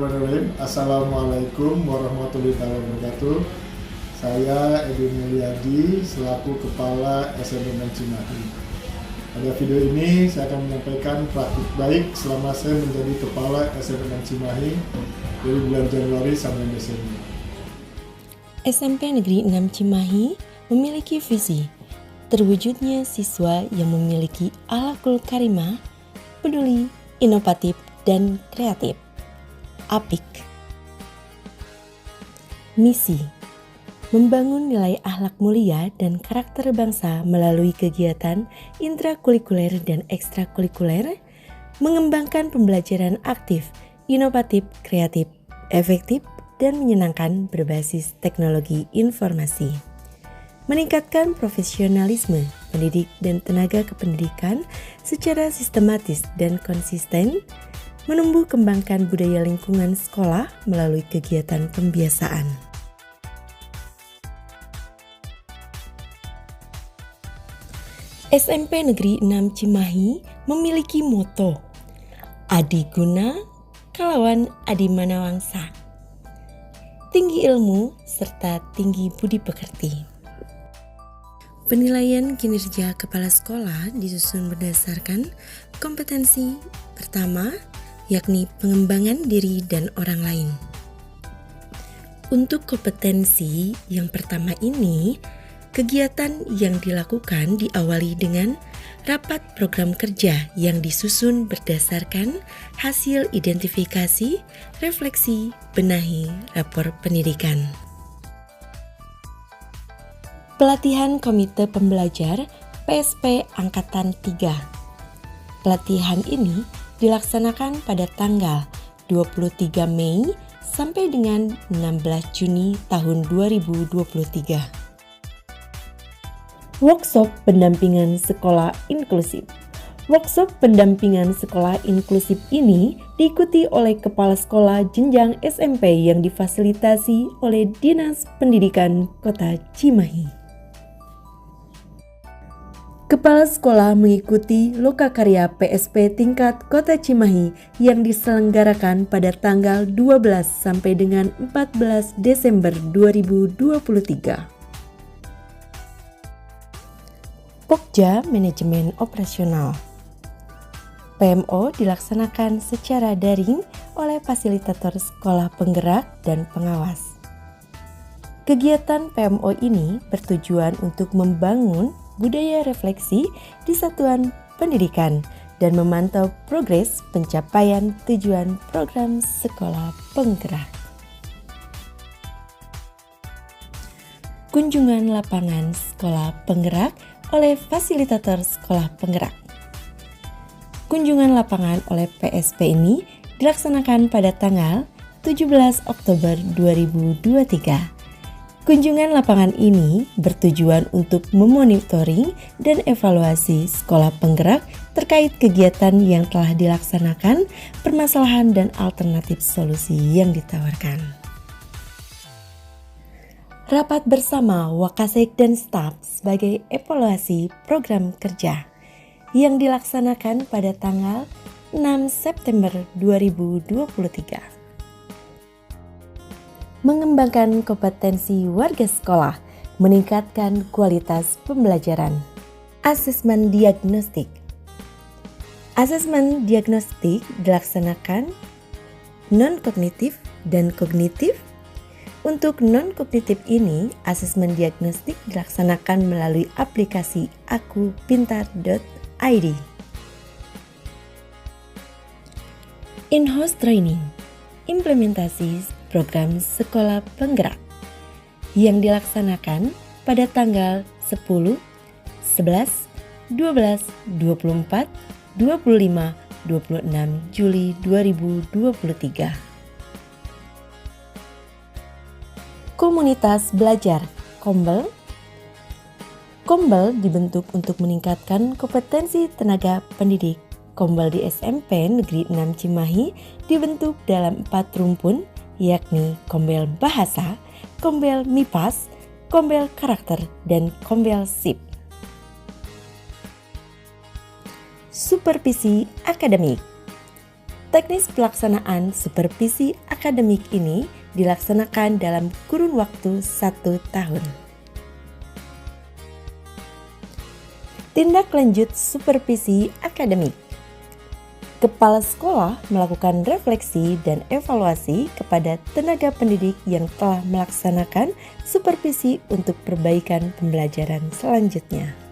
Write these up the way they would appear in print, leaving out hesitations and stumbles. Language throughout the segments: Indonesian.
Bismillahirrahmanirrahim. Assalamualaikum warahmatullahi wabarakatuh. Saya Edi Mulyadi selaku Kepala SMPN Cimahi. Pada video ini saya akan menyampaikan praktik baik selama saya menjadi Kepala SMPN Cimahi dari bulan Januari sampai Desember. SMP Negeri 6 Cimahi memiliki visi terwujudnya siswa yang memiliki akhlakul karimah, peduli, inovatif, dan kreatif. APIK. Misi: membangun nilai akhlak mulia dan karakter bangsa melalui kegiatan intrakurikuler dan ekstrakurikuler, mengembangkan pembelajaran aktif, inovatif, kreatif, efektif, dan menyenangkan berbasis teknologi informasi. Meningkatkan profesionalisme pendidik dan tenaga kependidikan secara sistematis dan konsisten, menumbuh kembangkan budaya lingkungan sekolah melalui kegiatan pembiasaan. SMP Negeri 6 Cimahi memiliki moto Adi Guna Kalawan Adi Manawangsa, tinggi ilmu serta tinggi budi pekerti. Penilaian kinerja kepala sekolah disusun berdasarkan kompetensi pertama, yakni pengembangan diri dan orang lain. Untuk kompetensi yang pertama ini, kegiatan yang dilakukan diawali dengan rapat program kerja yang disusun berdasarkan hasil identifikasi, refleksi, benahi, rapor pendidikan. Pelatihan Komite Pembelajar PSP Angkatan 3. Pelatihan ini dilaksanakan pada tanggal 23 Mei sampai dengan 16 Juni tahun 2023. Workshop pendampingan sekolah inklusif. Workshop pendampingan sekolah inklusif ini diikuti oleh kepala sekolah jenjang SMP yang difasilitasi oleh Dinas Pendidikan Kota Cimahi. Kepala sekolah mengikuti lokakarya PSP tingkat Kota Cimahi yang diselenggarakan pada tanggal 12 sampai dengan 14 Desember 2023. Pokja Manajemen Operasional. PMO dilaksanakan secara daring oleh fasilitator sekolah penggerak dan pengawas. Kegiatan PMO ini bertujuan untuk membangun budaya refleksi di satuan pendidikan dan memantau progres pencapaian tujuan program sekolah penggerak. Kunjungan lapangan sekolah penggerak oleh fasilitator sekolah penggerak. Kunjungan lapangan oleh PSP ini dilaksanakan pada tanggal 17 Oktober 2023. Kunjungan lapangan ini bertujuan untuk memonitoring dan evaluasi sekolah penggerak terkait kegiatan yang telah dilaksanakan, permasalahan dan alternatif solusi yang ditawarkan. Rapat bersama Wakasek dan staf sebagai evaluasi program kerja yang dilaksanakan pada tanggal 6 September 2023. Mengembangkan kompetensi warga sekolah, meningkatkan kualitas pembelajaran. Asesmen diagnostik. Asesmen diagnostik dilaksanakan non-kognitif dan kognitif. Untuk non-kognitif ini, asesmen diagnostik dilaksanakan melalui aplikasi akupintar.id. In-house training, implementasi program sekolah penggerak yang dilaksanakan pada tanggal 10, 11, 12, 24, 25, 26 Juli 2023. Komunitas belajar Kombel. Kombel dibentuk untuk meningkatkan kompetensi tenaga pendidik. Kombel di SMP Negeri 6 Cimahi dibentuk dalam 4 rumpun, yakni Kombel Bahasa, Kombel MIPAS, Kombel Karakter, dan Kombel SIP. Supervisi akademik. Teknis pelaksanaan supervisi akademik ini dilaksanakan dalam kurun waktu 1 tahun. Tindak lanjut supervisi akademik. Kepala sekolah melakukan refleksi dan evaluasi kepada tenaga pendidik yang telah melaksanakan supervisi untuk perbaikan pembelajaran selanjutnya.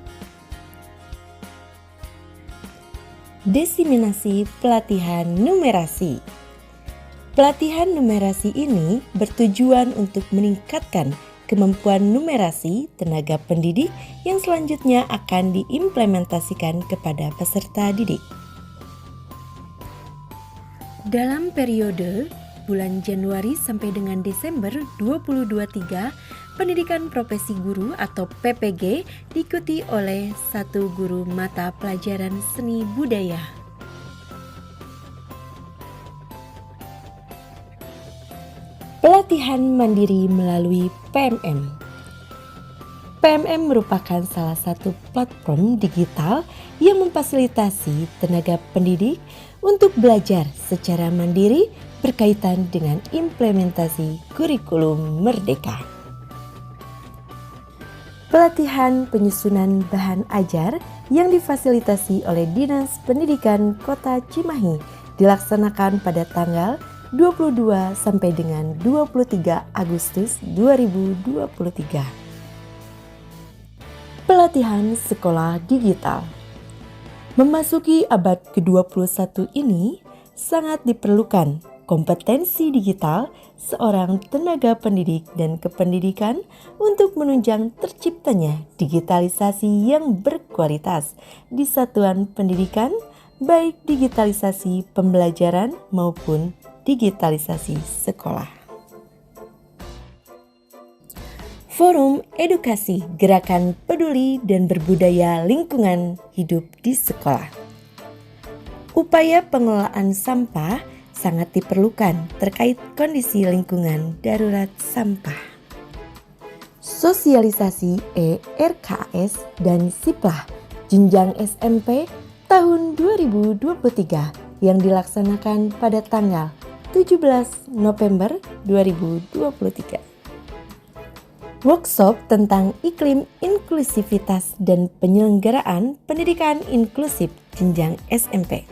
Diseminasi pelatihan numerasi. Pelatihan numerasi ini bertujuan untuk meningkatkan kemampuan numerasi tenaga pendidik yang selanjutnya akan diimplementasikan kepada peserta didik. Dalam periode bulan Januari sampai dengan Desember 2023, pendidikan profesi guru atau PPG diikuti oleh 1 guru mata pelajaran seni budaya. Pelatihan mandiri melalui PMM. PMM merupakan salah satu platform digital yang memfasilitasi tenaga pendidik untuk belajar secara mandiri berkaitan dengan implementasi kurikulum merdeka. Pelatihan penyusunan bahan ajar yang difasilitasi oleh Dinas Pendidikan Kota Cimahi dilaksanakan pada tanggal 22 sampai dengan 23 Agustus 2023. Pelatihan sekolah digital. Memasuki abad ke-21 ini sangat diperlukan kompetensi digital seorang tenaga pendidik dan kependidikan untuk menunjang terciptanya digitalisasi yang berkualitas di satuan pendidikan, baik digitalisasi pembelajaran maupun digitalisasi sekolah. Forum Edukasi Gerakan Peduli dan Berbudaya Lingkungan Hidup di Sekolah. Upaya pengelolaan sampah sangat diperlukan terkait kondisi lingkungan darurat sampah. Sosialisasi ERKS dan SIPLAH jenjang SMP tahun 2023 yang dilaksanakan pada tanggal 17 November 2023. Workshop tentang iklim inklusivitas dan penyelenggaraan pendidikan inklusif jenjang SMP.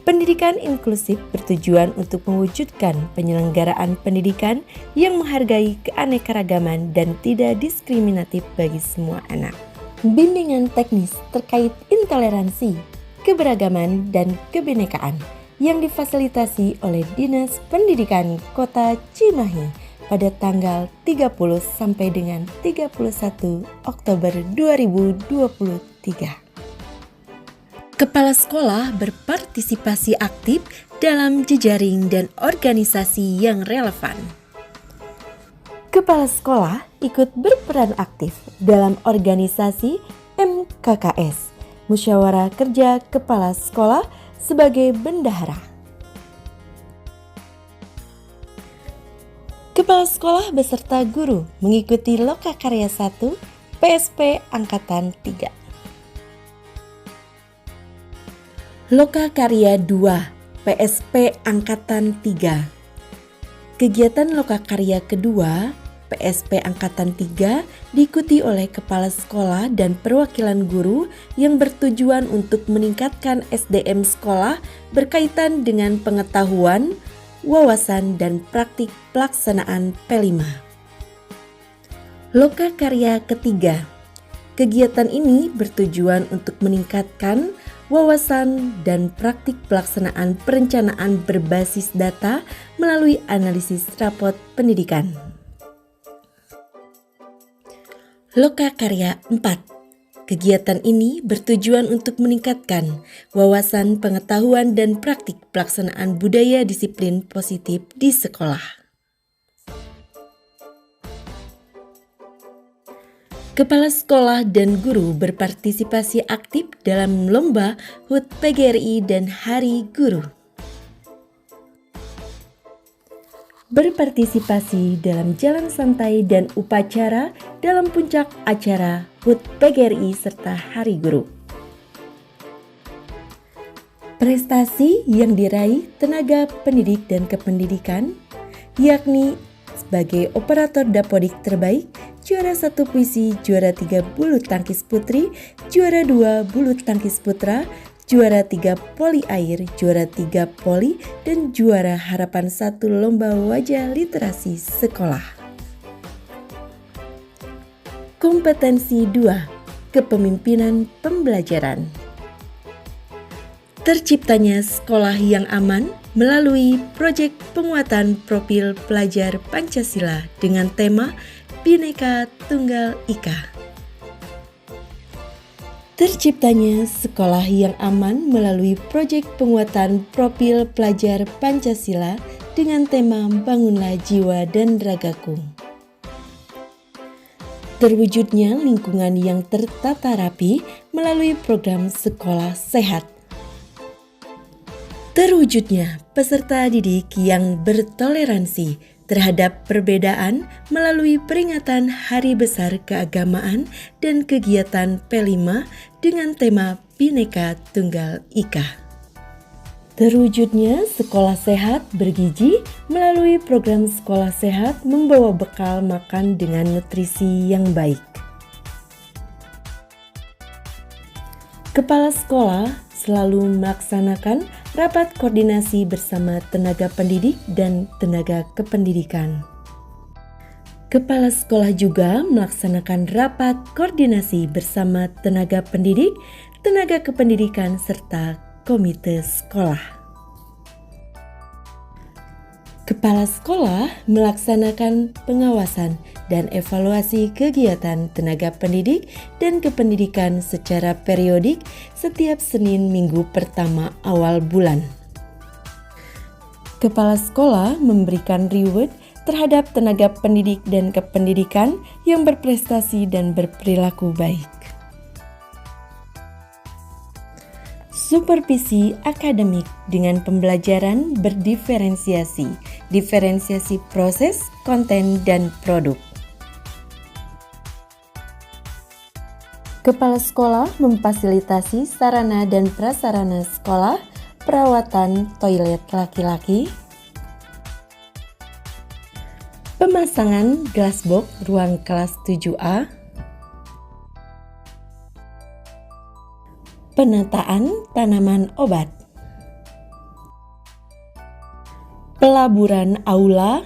Pendidikan inklusif bertujuan untuk mewujudkan penyelenggaraan pendidikan yang menghargai keanekaragaman dan tidak diskriminatif bagi semua anak. Bimbingan teknis terkait intoleransi, keberagaman, dan kebinekaan yang difasilitasi oleh Dinas Pendidikan Kota Cimahi pada tanggal 30 sampai dengan 31 Oktober 2023. Kepala sekolah berpartisipasi aktif dalam jejaring dan organisasi yang relevan. Kepala sekolah ikut berperan aktif dalam organisasi MKKS, Musyawarah Kerja Kepala Sekolah sebagai bendahara. Kepala sekolah beserta guru mengikuti Lokakarya 1 PSP Angkatan 3. Lokakarya 2 PSP Angkatan 3. Kegiatan Lokakarya kedua PSP Angkatan 3 diikuti oleh kepala sekolah dan perwakilan guru yang bertujuan untuk meningkatkan SDM sekolah berkaitan dengan pengetahuan, wawasan, dan praktik pelaksanaan P5. Lokakarya ketiga. Kegiatan ini bertujuan untuk meningkatkan wawasan dan praktik pelaksanaan perencanaan berbasis data melalui analisis rapot pendidikan. Lokakarya 4. Kegiatan ini bertujuan untuk meningkatkan wawasan, pengetahuan, dan praktik pelaksanaan budaya disiplin positif di sekolah. Kepala sekolah dan guru berpartisipasi aktif dalam lomba HUT PGRI dan Hari Guru. Berpartisipasi dalam jalan santai dan upacara dalam puncak acara HUT PGRI serta Hari Guru. Prestasi yang diraih tenaga pendidik dan kependidikan, yakni sebagai operator Dapodik terbaik, juara 1 puisi, juara 3 bulu tangkis putri, juara 2 bulu tangkis putra, juara 3 poli air, juara 3 poli, dan juara harapan 1 lomba wajah literasi sekolah. Kompetensi 2, kepemimpinan pembelajaran. Terciptanya sekolah yang aman melalui proyek penguatan profil pelajar Pancasila dengan tema Bhinneka Tunggal Ika. Terciptanya sekolah yang aman melalui proyek penguatan profil pelajar Pancasila dengan tema Bangunlah Jiwa dan Ragaku. Terwujudnya lingkungan yang tertata rapi melalui program sekolah sehat. Terwujudnya peserta didik yang bertoleransi terhadap perbedaan melalui peringatan Hari Besar Keagamaan dan kegiatan P5 dengan tema Bhinneka Tunggal Ika. Terwujudnya sekolah sehat bergizi melalui program sekolah sehat membawa bekal makan dengan nutrisi yang baik. Kepala sekolah selalu melaksanakan rapat koordinasi bersama tenaga pendidik dan tenaga kependidikan. Kepala sekolah juga melaksanakan rapat koordinasi bersama tenaga pendidik, tenaga kependidikan, serta komite sekolah. Kepala sekolah melaksanakan pengawasan dan evaluasi kegiatan tenaga pendidik dan kependidikan secara periodik setiap Senin minggu pertama awal bulan. Kepala sekolah memberikan reward terhadap tenaga pendidik dan kependidikan yang berprestasi dan berperilaku baik. Supervisi akademik dengan pembelajaran berdiferensiasi, diferensiasi proses, konten, dan produk. Kepala sekolah memfasilitasi sarana dan prasarana sekolah, perawatan toilet laki-laki, pemasangan glassbox ruang kelas 7A, penataan tanaman obat, pelaburan aula,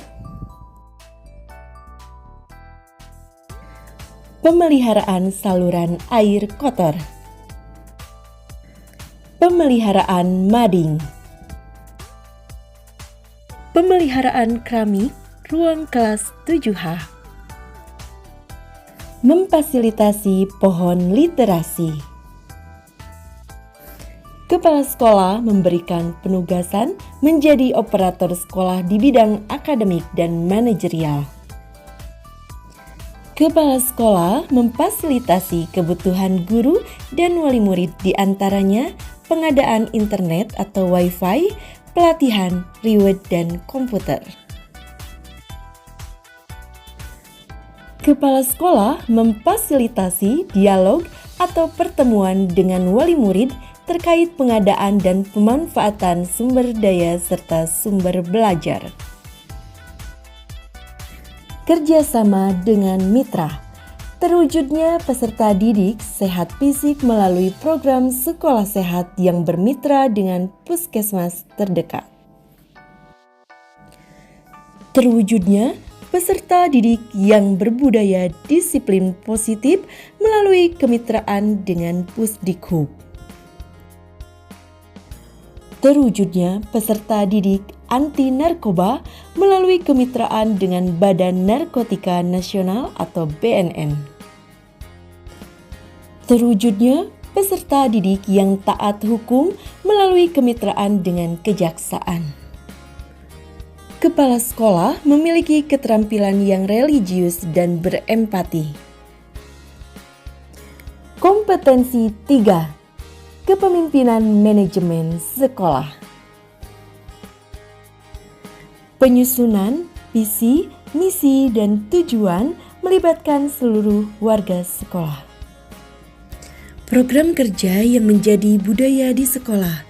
pemeliharaan saluran air kotor, pemeliharaan mading, pemeliharaan keramik ruang kelas 7H, memfasilitasi pohon literasi. Kepala sekolah memberikan penugasan menjadi operator sekolah di bidang akademik dan manajerial. Kepala sekolah memfasilitasi kebutuhan guru dan wali murid, di antaranya pengadaan internet atau wifi, pelatihan, reward, dan komputer. Kepala sekolah memfasilitasi dialog atau pertemuan dengan wali murid terkait pengadaan dan pemanfaatan sumber daya serta sumber belajar. Kerjasama dengan mitra. Terwujudnya peserta didik sehat fisik melalui program sekolah sehat yang bermitra dengan puskesmas terdekat. Terwujudnya peserta didik yang berbudaya disiplin positif melalui kemitraan dengan Pusdikbud. Terwujudnya peserta didik anti narkoba melalui kemitraan dengan Badan Narkotika Nasional atau BNN. Terwujudnya peserta didik yang taat hukum melalui kemitraan dengan kejaksaan. Kepala sekolah memiliki keterampilan yang religius dan berempati. Kompetensi 3. Kepemimpinan manajemen sekolah. Penyusunan visi, misi, dan tujuan melibatkan seluruh warga Program kerja yang menjadi budaya di sekolah.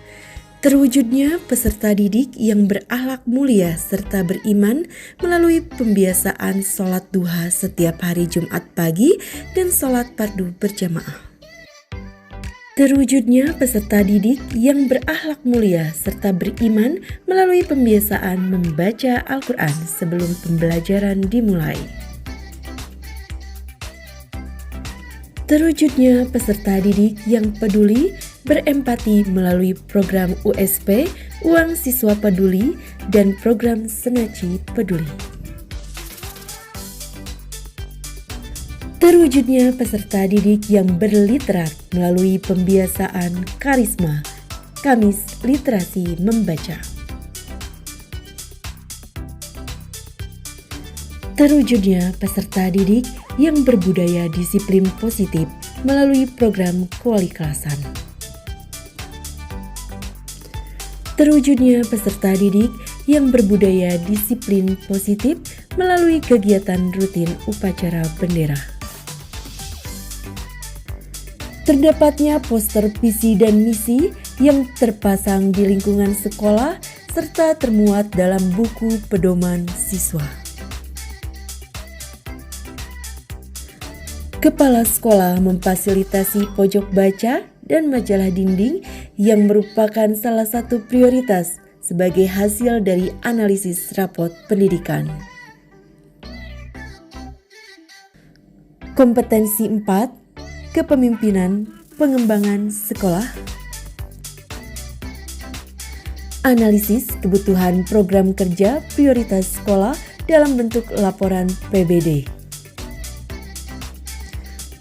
Terwujudnya peserta didik yang berakhlak mulia serta beriman melalui pembiasaan sholat duha setiap hari Jumat pagi dan sholat fardu berjamaah. Terwujudnya peserta didik yang berakhlak mulia serta beriman melalui pembiasaan membaca Al-Quran sebelum pembelajaran dimulai. Terwujudnya peserta didik yang peduli, berempati melalui program USP, Uang Siswa Peduli, dan program Senaci Peduli. Terwujudnya peserta didik yang berliterat melalui pembiasaan Karisma, Kamis Literasi Membaca. Terwujudnya peserta didik yang berbudaya disiplin positif melalui program Kualiklasan. Terwujudnya peserta didik yang berbudaya disiplin positif melalui kegiatan rutin upacara bendera. Terdapatnya poster visi dan misi yang terpasang di lingkungan sekolah serta termuat dalam buku pedoman siswa. Kepala sekolah memfasilitasi pojok baca dan majalah dinding yang merupakan salah satu prioritas sebagai hasil dari analisis rapot pendidikan. Kompetensi 4, kepemimpinan pengembangan sekolah. Analisis kebutuhan program kerja prioritas sekolah dalam bentuk laporan PBD.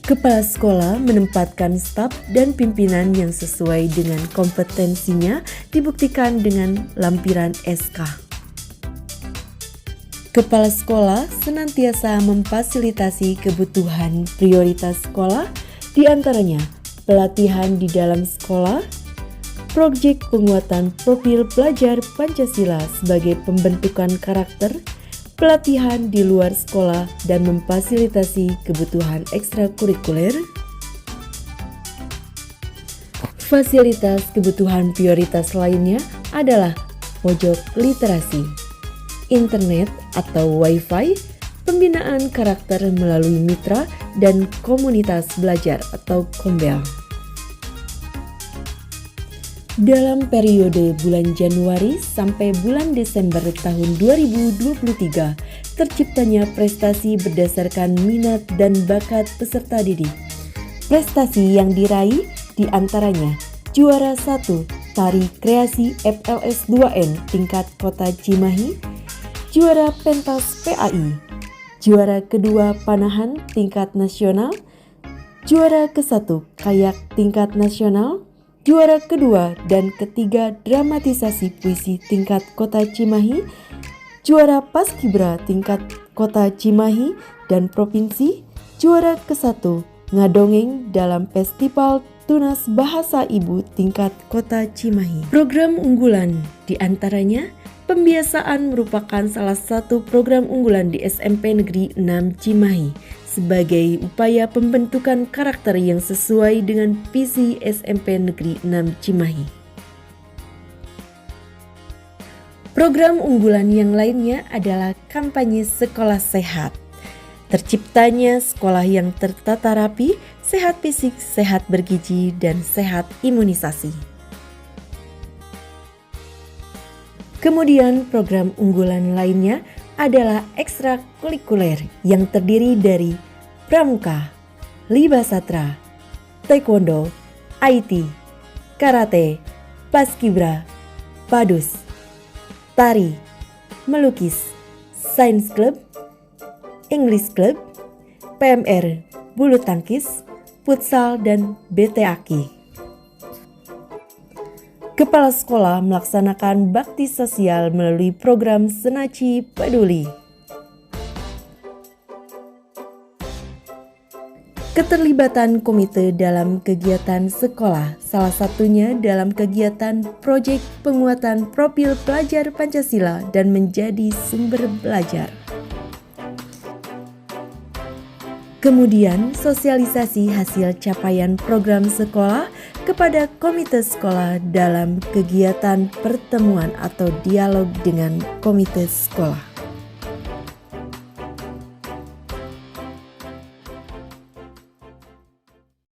Kepala sekolah menempatkan staf dan pimpinan yang sesuai dengan kompetensinya dibuktikan dengan lampiran SK. Kepala sekolah senantiasa memfasilitasi kebutuhan prioritas sekolah, di antaranya pelatihan di dalam sekolah, proyek penguatan profil pelajar Pancasila sebagai pembentukan karakter, pelatihan di luar sekolah, dan memfasilitasi kebutuhan ekstrakurikuler. Fasilitas kebutuhan prioritas lainnya adalah pojok literasi, internet atau wifi, pembinaan karakter melalui mitra, dan komunitas belajar atau kombel. Dalam periode bulan Januari sampai bulan Desember tahun 2023, terciptanya prestasi berdasarkan minat dan bakat peserta didik. Prestasi yang diraih diantaranya juara 1 Tari Kreasi FLS 2N tingkat Kota Cimahi, juara pentas PAI, juara kedua Panahan tingkat nasional, juara ke-1 Kayak tingkat nasional, juara kedua dan ketiga dramatisasi puisi tingkat Kota Cimahi, juara Paskibra tingkat Kota Cimahi dan Provinsi, juara ke-1 ngadongeng dalam Festival Tunas Bahasa Ibu tingkat Kota Cimahi. Program unggulan diantaranya pembiasaan merupakan salah satu program unggulan di SMP Negeri 6 Cimahi sebagai upaya pembentukan karakter yang sesuai dengan visi SMP Negeri 6 Cimahi. Program unggulan yang lainnya adalah kampanye sekolah sehat. Terciptanya sekolah yang tertata rapi, sehat fisik, sehat bergizi, dan sehat imunisasi. Kemudian program unggulan lainnya adalah ekstrakurikuler yang terdiri dari pramuka, libasatra, taekwondo, IT, karate, paskibra, padus, tari, melukis, sains club, English club, PMR, bulu tangkis, futsal, dan BTAKI. Kepala sekolah melaksanakan bakti sosial melalui program Senaci Peduli. Keterlibatan komite dalam kegiatan sekolah, salah satunya dalam kegiatan proyek penguatan profil pelajar Pancasila dan menjadi sumber belajar. Kemudian, sosialisasi hasil capaian program sekolah kepada komite sekolah dalam kegiatan pertemuan atau dialog dengan komite sekolah.